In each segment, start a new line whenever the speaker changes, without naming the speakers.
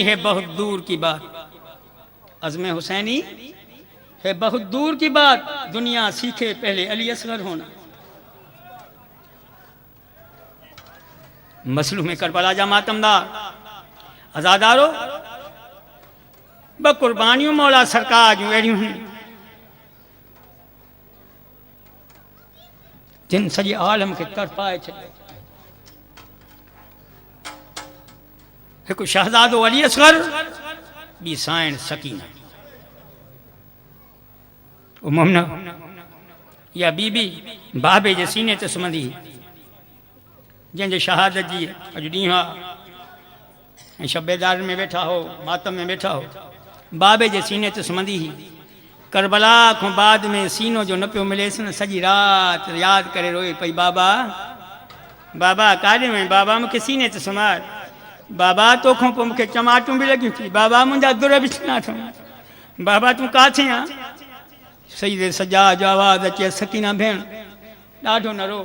है बहुत दूर की बात, अज़्म हुसैनी है बहुत दूर की बात, दुनिया सीखे पहले अली असगर होना। मसलूम करबला जा मातमदार आज़ादारो ब कुर्बानियों मौला सरकार जूं अहिड़ियूं आहिनि जिन सॼे आलम खे तरपाए छॾियो। हिकु शहज़ादो अली असगर, ॿी साइण सकीना। मुमना या बीबी बाबे जे सीने ते सुम्हंदी, जंहिंजे शहादत जी अॼु ॾींहुं आहे ऐं शबेदार में वेठा हो, मातम में वेठा हो, बाबे जे सीने ते सुम्हंदी हुई। करबला खां बाद में सीनो जो न पियो मिलेसि न, सॼी राति यादि करे रोए पई, बाबा बाबा काॾे वई, बाबा मूंखे सीने ते सुम्हार, बाबा तोखां पोइ मूंखे चमाटूं बि लॻियूं थी, बाबा मुंहिंजा दुर बि छिना अथऊं, बाबा तूं काथे आहीं? सईद सजाद जो आवाज़ अचे, सकीना भेण ॾाढो न रो,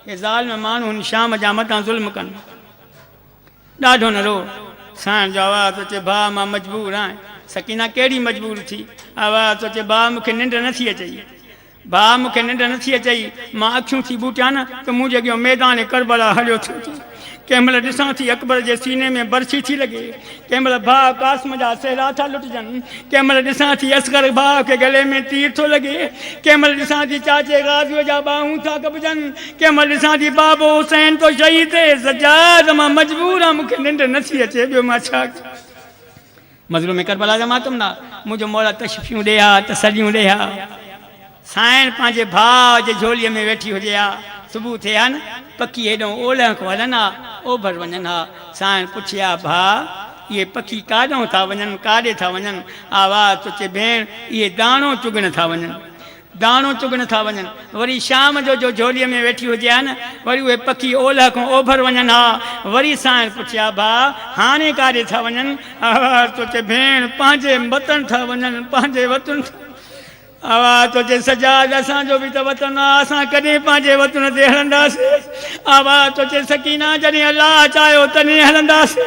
हे ज़ालिम माण्हू शाम जा मथां ज़ुल्म कनि, ॾाढो न रो। साइण जो आवाज़ अचे, भाउ मां मजबूर आहियां। सकीना कहिड़ी मजबूर थी? आवाज़ अचे, भाउ मूंखे निंड नथी अचई, भाउ मूंखे निंड नथी अचई, मां अखियूं थी ॿूटियां न त मूं अॻियां मैदान करबला हलियो थियो। कंहिं महिल ॾिसां थी अकबर जे सीने में बरछी थी लॻे, कंहिं महिल भाउ क़ासिम जा सहरा था लुटजनि, कंहिं महिल ॾिसां थी असगर भाउ खे गले में तीर थो लॻे, कंहिं महिल ॾिसां थी चाचे गाज़ीअ जा ॿाहूं था कपजनि, कंहिं महिल ॾिसां थी बाबो हुसैन तो शहीद थिए। सजाद मां मजबूर आहियां, मूंखे निंड नथी अचे, ॿियो मां छा कयां? मज़लूम करबला जा मातम ना, मुंहिंजो मौला तशफ़ियूं ॾे हा, तसलियूं ॾे हा। साइण पंहिंजे भाउ जे झोलीअ में वेठी हुजे हा, सुबुह थिए हा न, पखी हेॾो ओलह खां हलनि हा, ओभर वञनि हा। साइण पुछे हा, भाउ इहे पखी काॾों था वञनि, काॾे था वञनि? आवाज़ तो अचे, भेण इहे दाणो चुगण था वञनि, दाणो चुगण था वञनि। वरी शाम जो झोलीअ में वेठी हुजे हा न, वरी उहे पखी ओलह खां ओभर वञनि हा। वरी साइण पुछे हा, भाउ हाणे काॾे था वञनि? आवाज़ तो अचे, भेण पंहिंजे वतन था वञनि, पंहिंजे वतन। आवाज़ तो अचे, सजाद असांजो बि त वतन आहे, असां कॾहिं पंहिंजे वतन ते हलंदासीं? आवाज़ तो अचे, सकीना जॾहिं अलाह चाहियो तॾहिं हलंदासीं।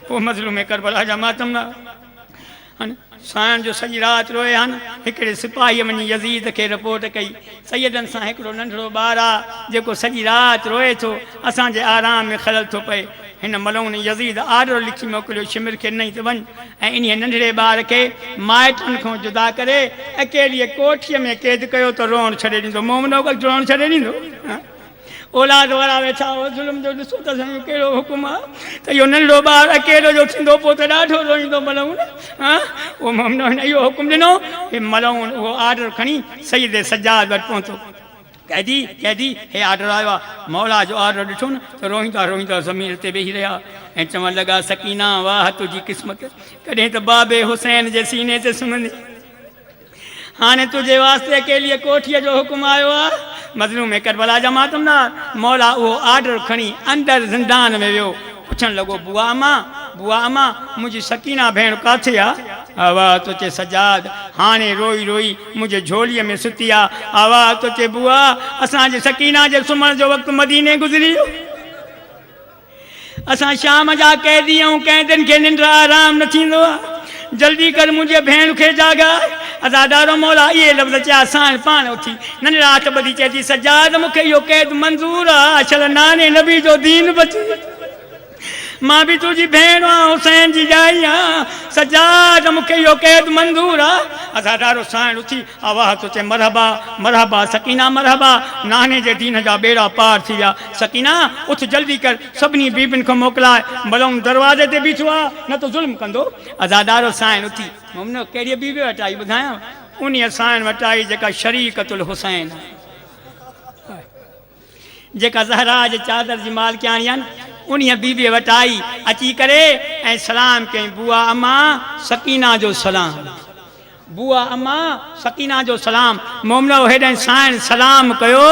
पोइ मज़लूम करबला जा मातम ना साइण जो सॼी राति रोए हा न। हिकिड़े सिपाहीअ वञी यज़ीद खे रिपोर्ट कई, सैयदनि सां हिकिड़ो नंढड़ो ॿारु आहे जेको सॼी राति रोए थो, असांजे आराम में ख़लल थो पए। हिन मलून यज़ीद आर्डर लिखी मोकिलियो, शिमिर खे नई त वञ ऐं इन नंढड़े ॿार खे माइटनि खां जुदा करे अकेलीअ कोठीअ में क़ैद कयो त रोअण छॾे ॾींदो। मोमिनो रोअण छॾे ॾींदो? औलाद वारा वेठा हो, ज़ुल्म जो ॾिसो त साईं कहिड़ो हुकुम आहे त इहो नंढड़ो ॿारु अकेलो जो थींदो, पोइ त ॾाढो रोईंदो मलून। उहो मोमिनो हिन इहो हुकुम ॾिनो, हे मलून उहो आर्डर खणी सईद सजाद वटि पहुतो। कैदी कैदी हे आर्डर आयो आहे। मौला जो आर्डर ॾिठो न त रोईंदा रोईंदा ज़मीन ते वेही रहिया ऐं चवणु लॻा, सकीना वाह तुंहिंजी क़िस्मत, कॾहिं त बाबे हुसैन जे सीने ते सुम्हंदी, हाणे तुंहिंजे वास्ते अकेलीअ कोठीअ जो हुकुम आयो आहे। मज़लूम करबला जा मातमदार, मौला उहो आर्डर खणी अंदरि ज़िंदान में वियो। पुछणु लॻो, बुआ अम्मा मुंहिंजी सकीना भेण काथे आहे? आवाज़ तो अचे, सजाद हाणे रोई रोई मुंहिंजे झोलीअ में सुती आहे। आवाज़ तो अचे, बुआ असांजे सकीना जे सुम्हण जो वक़्तु मदीने गुज़री वियो, असां शाम जा कैदी ऐं कैदियुनि खे निंड आराम न थींदो आहे, जल्दी कर मुंहिंजे भेण खे जागाए। अज़ादारो मौला इहे लफ़्ज़ चया, साइण पाण उथी नंढड़ा हथ ॿधी चए थी, सजाद मूंखे इहो क़ैद मंज़ूर आहे, अछल नाने नबी जो दीन बची, मां बि तुंहिंजी भेण आहियां, हुसैन जी जाई आहियां, सजाद मूंखे इहो क़ैद मंज़ूर आहे। अज़ादारो साइण उथी आवाज़ तो अचे, मरहबा मरहबा सकीना मरहबा, नाने जे दीन जा बेड़ा पार थी विया। सकीना उथ जल्दी कर, सभिनी बीबियुनि खे मोकिलाए, मलून दरवाज़े ते बीठो आहे न त ज़ुल्म कंदो। अज़ादारो साइण उथी, मोमिनो कहिड़ी बीबी वटि आई ॿुधायां? उन साइण वटि आई जेका शरीकतुल हुसैन, जेका ज़हरा जे चादर जी मालिकाणी आहे न, उन बीबीअ वटि आई। अची करे ऐं सलाम कयईं, बुआ अम्मा सकीना जो सलाम, बुआ अम्मा सकीना जो सलाम। मोमिनो हेॾे साइण सलाम कयो,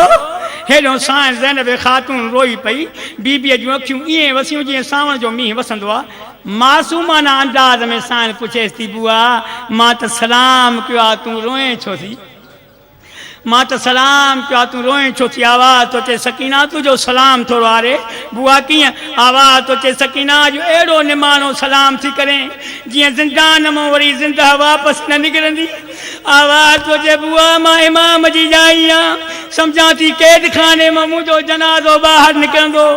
हेॾो साइण ज़ैनब ख़ातून रोई पई। बीबीअ जूं अखियूं ईअं वसियूं जीअं सावण जो मींहुं वसंदो आहे। मासूमाना अंदाज़ में साइण पुछेसि थी, बुआ मां त सलाम कयो आहे, तूं रोए छो थी? मां तो सलाम पिया तू रोए छो थी आवाज़ तो चे सकीना तुझो सलाम थोड़ो आरे बुआ कीअं आवाज़ तो चे सकीना जो अहिड़ो निमाणो सलाम थी करें जीअं ज़िंदान मां वरी ज़िंदा वापसि न निकिरंदी आवाज़ तो चे बुआ मां इमाम जी जाई आहियां सम्झां थी कैद खाने मां मुंहिंजो जनाज़ो ॿाहिरि निकिरंदो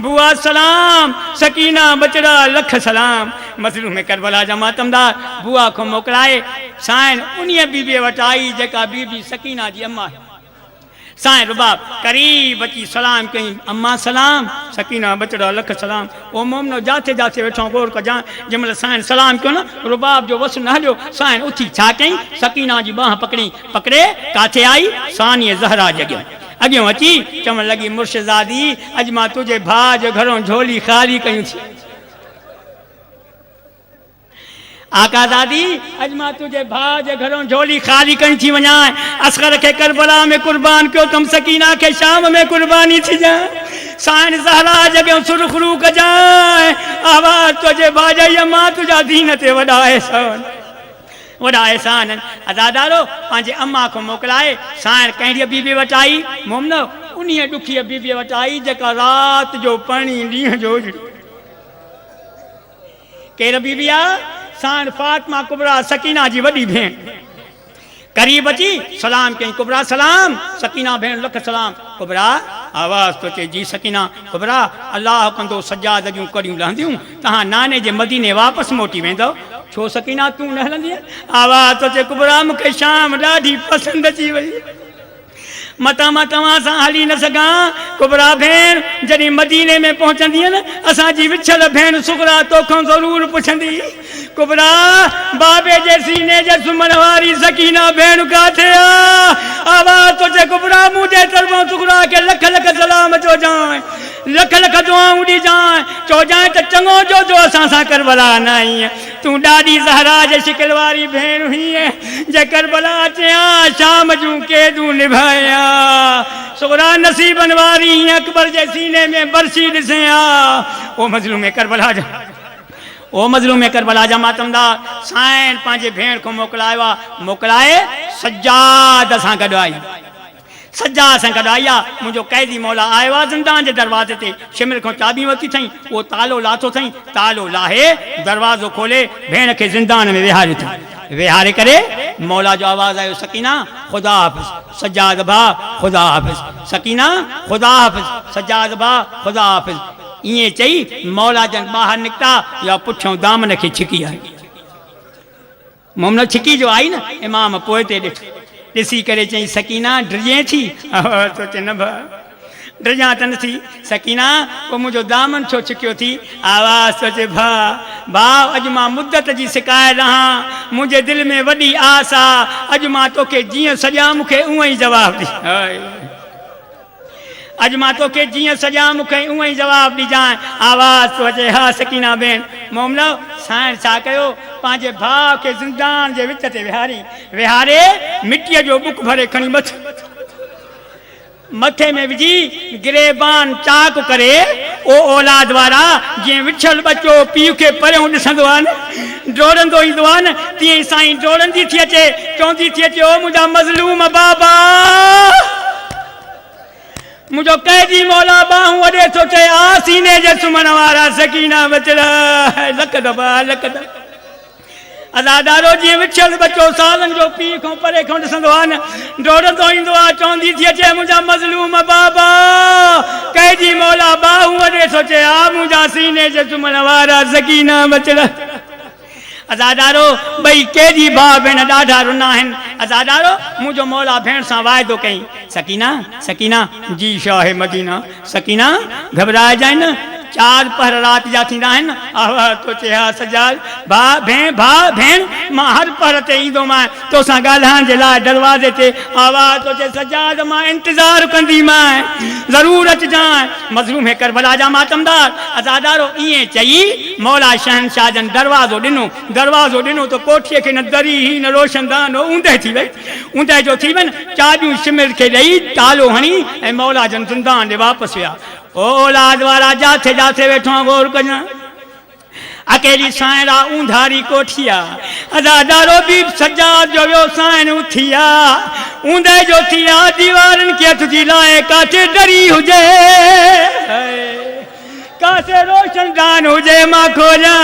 बुआ सलाम सकीना बचड़ा लख सलाम मज़लूम में करबला जा मातमदार बुआ को मोकिलाए साईं उन्हीअ बीबीअ वटि आई जेका बीबी सकीना जी अम्मा साईं रुबाब करीब अची सलाम कई अम्मा सलाम सकीना बचड़ा लख सलाम ओ मोमनो जाते जाते वेठो गौर कजां जंहिंमहिल साईं सलाम कयो न रुबाब जो वस न हलियो साईं उथी छा कई सकीना जी बांह पकड़ी पकड़े काथे आई सानीअ ज़हरा जॻियो अॻियों अची चवण लॻी मुर्शिदादी अॼु मां तुंहिंजे भाउ जे घरों झोली ख़ाली कयूं थी आका दादी अज मां तुझे भाउ जे घरों झोली ख़ाली कई थी वञा असगर के करबला में कुर्बान कयो तुम सकीना के शाम में कुर्बानी थी जा साईं ज़हरा जॻियो सुरखरू कजाए आवाज़ तुझे भाॼई मां तुझा दीन ते वॾा एहसान अदादारो पंहिंजे अम्मा को मोकिलाए साईं कहिड़ी बीबी वटि आई मोमनो उन्हीअ ॾुखीअ बीबीअ वटि आई जेका राति जो पाणी ॾींहं जो केर बीबी आहे साईं फातिमा कुबरा सकीना जी वॾी भेण करीब अची सलाम कई कुबरा सलाम सकीना भेण लख सलाम कुबरा आवाज़ तो चे जी सकीना कुबरा अल्लाह कंदो सजाद जूं कड़ियूं लहंदियूं तहां नाने जे मदीने वापसि मोटी वेंदो छो सकीना तू न हलंदी आवाज़ तो चे कुबरा मूंखे शाम ॾाढी पसंदि अची वई मता मां तव्हां सां हली न सघां कुबरा भेण जॾहिं मदीने में पहुचंदी न असांजी विछल भेण सुगरा तोखां ज़रूरु पुछंदी कुबरा बाबे जे सीने जे सुम्हण वारी सकीना भेण काथे आवाज़ तो चे कुबरा मुंहिंजे तरफ़ों सुगरा के लख लख सलाम चो जाए लख लख दुआऊं ॾिजांइ चोजांइ त चङो जो असां सां करबला न आई तूं ॾाढी ज़हरा जे शिकिल वारी भेण हुई जे करबला अचिया शाम जूं क़ैदूं निभाया सुगरा नसीबन वारी अकबर जे सीने में बरसी ॾिसे ओ मज़लूम करबला जा ओ मज़लूम करबला जा मातमदार साईं पंहिंजे भेण को मोकिलाए सज्जाद सां गॾु आई सज्जाद सां गॾु आई आहे मुंहिंजो कैदी मौला आयो आहे ज़िंदान जे दरवाज़े ते शिमिर खां चाबी वरिती अथई उहो तालो लाथो अथई तालो लाहे दरवाज़ो खोले भेण खे ज़िंदान में विहारियो अथई विहारे करे मौला जो आवाज़ आयो सकीना ख़ुदा हाफ़िज़ सज्जाद भाउ ख़ुदा हाफ़िज़ सकीना ख़ुदा हाफ़िज़ सज्जाद भाउ ख़ुदा हाफ़िज़ ईअं चई मौला जन ॿाहिरि निकिता या पुठियों दामन खे छिकी आई मोमनो छिकी जो आई न इमाम पोइ ते ॾिसी करे चई सकीना डिॼे थी सोचे न भा डिॼा त न थी सकीना पोइ मुंहिंजो दामन छो छिकियो थी आवाज़ सोचे भाउ अॼु मां मुदत जी शिकायत रहां मुंहिंजे दिलि में वॾी आस आहे अॼु मां तोखे जीअं सॼा मूंखे उहो ई जवाबु ॾी अॼु मां तोखे जीअं सॼा मूंखे उहो ई जवाबु ॾिजांइ आवाज़ तो अचे हा सकीना भेण मोमनो साईं छा कयो पंहिंजे भाउ खे ज़िंदान जे विच ते विहारे मिटीअ जो बुक भरे खणी मथे में विझी गिरेबान चाक करे ओ औलाद वारा जीअं विछल बच्चो पीउ खे परियों ॾिसंदो आहे न डोड़ंदो ईंदो आहे न तीअं साईं डोड़ंदी थी अचे चवंदी थी अचे ओ मुंहिंजा मज़लूम बाबा मुझो कैदी मौला बाहूं वॾे थो चए आ सीने जे सुम्हण वारा सकीना बचड़ा लख दफ़ा अदादारो जीअं विछल बच्चो सालनि जो पीउ खां परे खां ॾिसंदो आहे न डोड़ंदो ईंदो आहे चवंदी थी अचे मुंहिंजा मज़लूम बाबा कैदी मौला बाहूं वॾे थो चए आ मुंहिंजा सीने जे सुम्हण वारा सकीना बचड़ा अज़ादारो भई कैदी भाउ भेण ॾाढा रुना आहिनि अज़ादारो मुंहिंजो मौला भेण सां वाइदो कई सकीना जी शाह मदीना सकीना घबराइजांइ न 4 पहर रात जा थींदा आहिनि आवाज़ तो चे हा सजाद भाउ भेण मां हर पहर ते ईंदोमांइ तोसां ॻाल्हाइण जे लाइ दरवाज़े ते आवाज़ तो चे सजाद मां इंतज़ारु कंदीमांइ ज़रूरु अचिजांइ मज़लूम करबला जा मातमदार अज़ादारो ईअं चई मौला शहनशाह जन दरवाज़ो ॾिनो त कोठीअ खे न दरी ही न रोशनदान ऊंदहि थी वई ऊंदहि जो थी वञ चाबियूं शिमिर खे ॾेई तालो हणी ऐं मौला जन ज़िंदान ॾे वापसि विया औलाद वारा जाथे वेठो गौर कजां अकेली साइरा ऊंधारी कोठिया अदादारो भी सजाद जो व्यवसायन उथिया ऊंदे जो थिया दीवारन के तुझी लाए काचे डरी हुजे कासे रोशनदान हुजे मां खोजा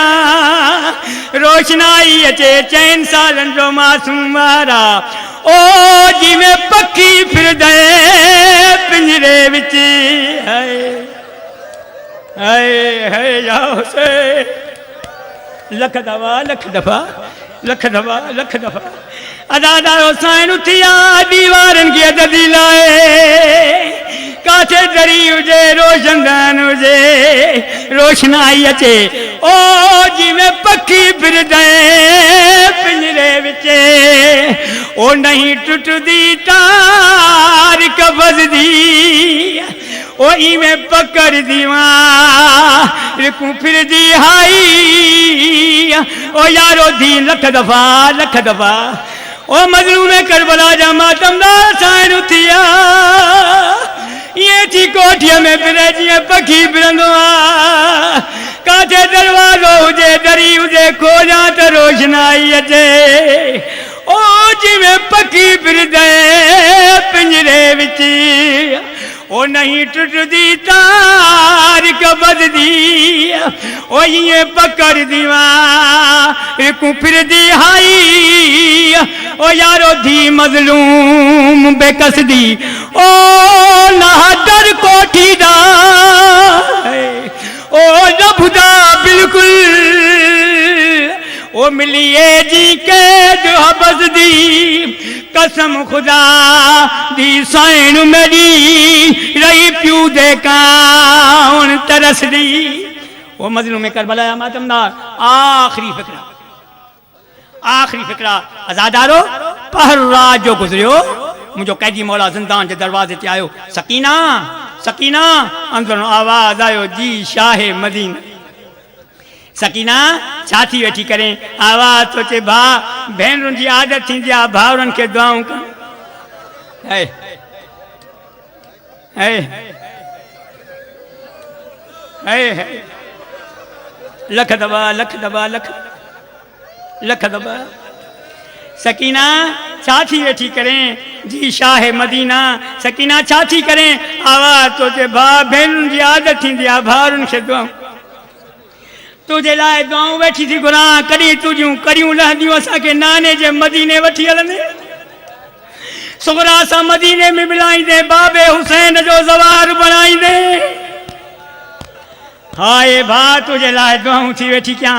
रोशनाई अचे चैन सालन जो मासूम वारा ओ जी में पक्की फिर दे पिंजरे विच है जाओ से लख दफा लख दफा लख दफा लख दफा अदादारो साइन उथिया दीवारन की अददी लाए काथे दरी हुजे रोशनदान हुजे रोशनाई अचे ओ जी में पक्की फिर दे पिंजरे विचे ओ नहीं टुटदी तार कबजदी ओ इवें पकड़ दीवा रिकू फिर दी हाई ओ यारो दी लख दफा ओ मजलूम करबला जा मातमदार साइन उथिया ये थी कोठिया में फिरे जिए पखी फिरंदो आ काथे दरवाजो हुजे दरी हुजे खोजा त रोशनाई अचे ओ जिवें पखी फिर दे पिंजरे विच ओ नहीं टुटदी तार कबजदी ओ ये पकड़ दीवा रिकू फिर दी हाई ओ यारो धी मजलूम बेकसदी ओ ना डर कोठी दा ओ रबुदा बिल्कुल ओ मिलिए जी के जो बसदी कसम खुदा दी साइन मेरी रही प्यू दे काउन तरसदी वो मजलूम करबला मातमदार आखिरी फिक्रा आजादारो पहरा जो गुजरियो मुझो कैदी मौला जिंदान के दरवाजे ते आयो सकीना सकीना अंदरों आवाज आयो जी शाह मदीना सकीना छाती वेठी करें आवाज तो चे भा भेनरुन जी आदत थी जा भावरन के दुआऊं कर है लख दबा सकीना छाती वेठी करें जी शाह मदीना सकीना छाती करें आवाज तो चे भा भेनरुन जी आदत थी जा भावरन के दुआऊं तुझे लाए दुआऊं वेठी थी गुरा कड़ी तुझू करियूं लहंदियूं असांखे नाने जे मदीने वठी हलंदे सुगरा सा मदीने में मिलाईंदे बाबे हुसैन जो ज़वार बनाईंदे हाय भा तुझे लाए दुआऊं थी वेठी क्या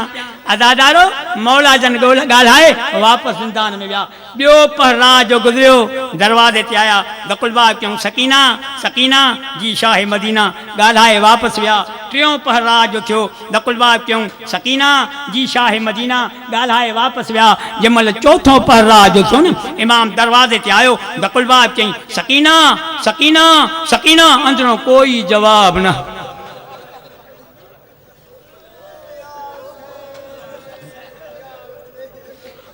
अदादारो मौला जन गोल ॻाल्हाए वापस जिंदान में विया ॿियो पहरा जो गुज़रियो दरवाजे ते आया दकुलबाग क्यों सकीना सकीना जी शाह मदीना ॻाल्हाए वापस विया टियों पहरा जो थियो दकुलबाग क्यों सकीना जी शाह मदीना ॻाल्हाए वापस विया जंहिंमहिल चौथों पहरा जो थियो न इमाम दरवाजे ते आयो दकुलबाग चई सकीना सकीना सकीना अंदरों कोई जवाब न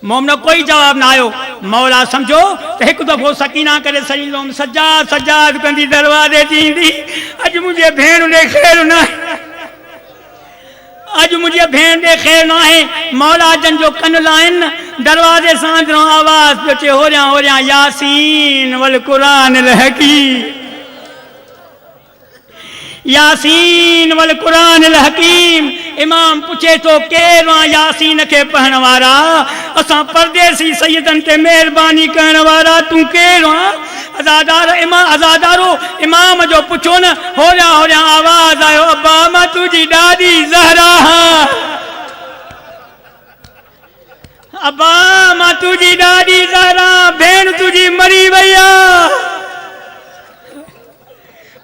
मोमनो कोई जवाब ना आयो मौला समझो तो एक दफो सकीना करे सजीदोम सज्जाद सज्जाद कंदी दरवाजे थींदी अज मुझे भेण ने खैर ना अज मुझे भेण दे खैर ना है मौला जन जो कन लाइन दरवाजे सांदरो आवाज जो हो रहा यासीन वल कुरान अल हकीम यासीन वल कुरान अल हकीम इमाम पूछे तो केरवा यासीन के पढ़न वारा असा परदेसी सैयदन ते मेहरबानी करण वारा तू केरवा अजादारो इमाम जो पुछो न हो रहा आवाज आयो अब्बा मां तुझी दादी ज़हरा अब्बा मां तुझी दादी ज़हरा भेण तुझी मरी वैया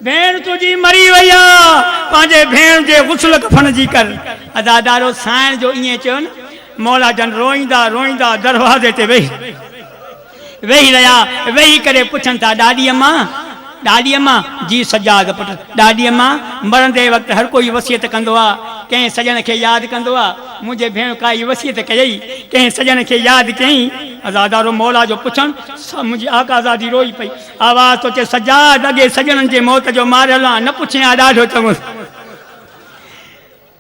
भेण तुझी मरी वैया पांजे भेण जे गुस्ल कफन जी कर अदादारो साइण जो इए चयो न मौला जन रोईंदा रोईंदा दरवाजे ते वेही रहा वेही करे पुछन था ॾाॾी अम्मा जी सजाद पुट ॾाॾी अम्मा मरंदे वक्त हर कोई वसियत कंदो आ कंहिं सजन खे यादि कंदो आ मुंहिंजे भेण काई वसियत कयई कंहिं सजन खे यादि कयईं अज़ादारो मौला जो पुछण मुंहिंजी आका आज़ादी रोई पई आवाज़ तो चे सजाद अॻे सजननि जे मौत जो मारियल आहे न पुछियां ॾाढो चङो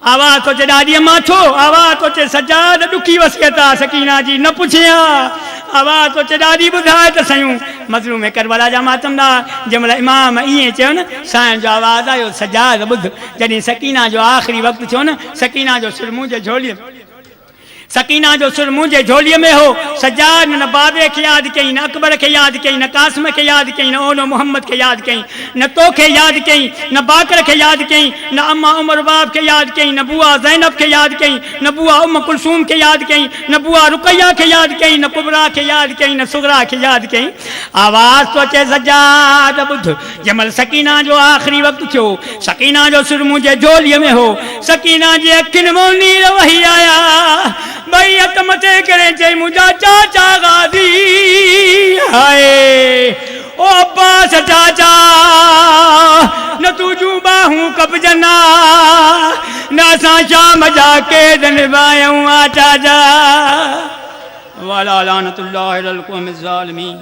आवाज़ तो चे ॾाॾीअ माथो, आवाज़ तो चे सजाद ॾुखी वसियत आहे सकीना जी न पुछिया, आवाज़ तो चे ॾाॾी ॿुधाए त सयूं मज़लूम करबला जा मातमदार जंहिं महिल इमाम ईअं चयो न साईं जो आवाज़ आयो सजाद ॿुध, जॾहिं सकीना जो आख़िरी वक़्तु थियो न सकीना जो सिर मुंहिंजे झोलीअ सकीना जो सुर मुंहिंजे झोलीअ में हो, सजाद न बाबे खे यादि कई, न अकबर खे यादि कई, न कासिम खे यादि कई, न ओनो मोहम्मद खे यादि कई, न तोखे यादि कई, न बाकर खे यादि कई, न अम्मा उमर बाब खे यादि कई, न बुआ ज़ैनब खे यादि कई, न बुआ उम कुलसूम खे यादि कई, न बुआ रुकैया खे यादि कई, न कुबरा खे यादि कई, न सुगरा खे यादि कई। आवाज़ तो अचे सजाद ॿुध, जंहिं महिल सकीना जो आख़िरी वक़्तु थियो, सकीना जो सुर मुंहिंजे झोलीअ में हो, सकीना जी अखियुनि मां नीर वही आया, भई हथ मथे करे चई मुंहिंजा चाचा गाज़ी हाय ओ अब्बास चाचा न तुझूं बाहूं कपजना न असां शाम जा कैद निभायूं आ चाचा वाला लानतुल्लाह अलल क़ौमिज़ ज़ालिमीन।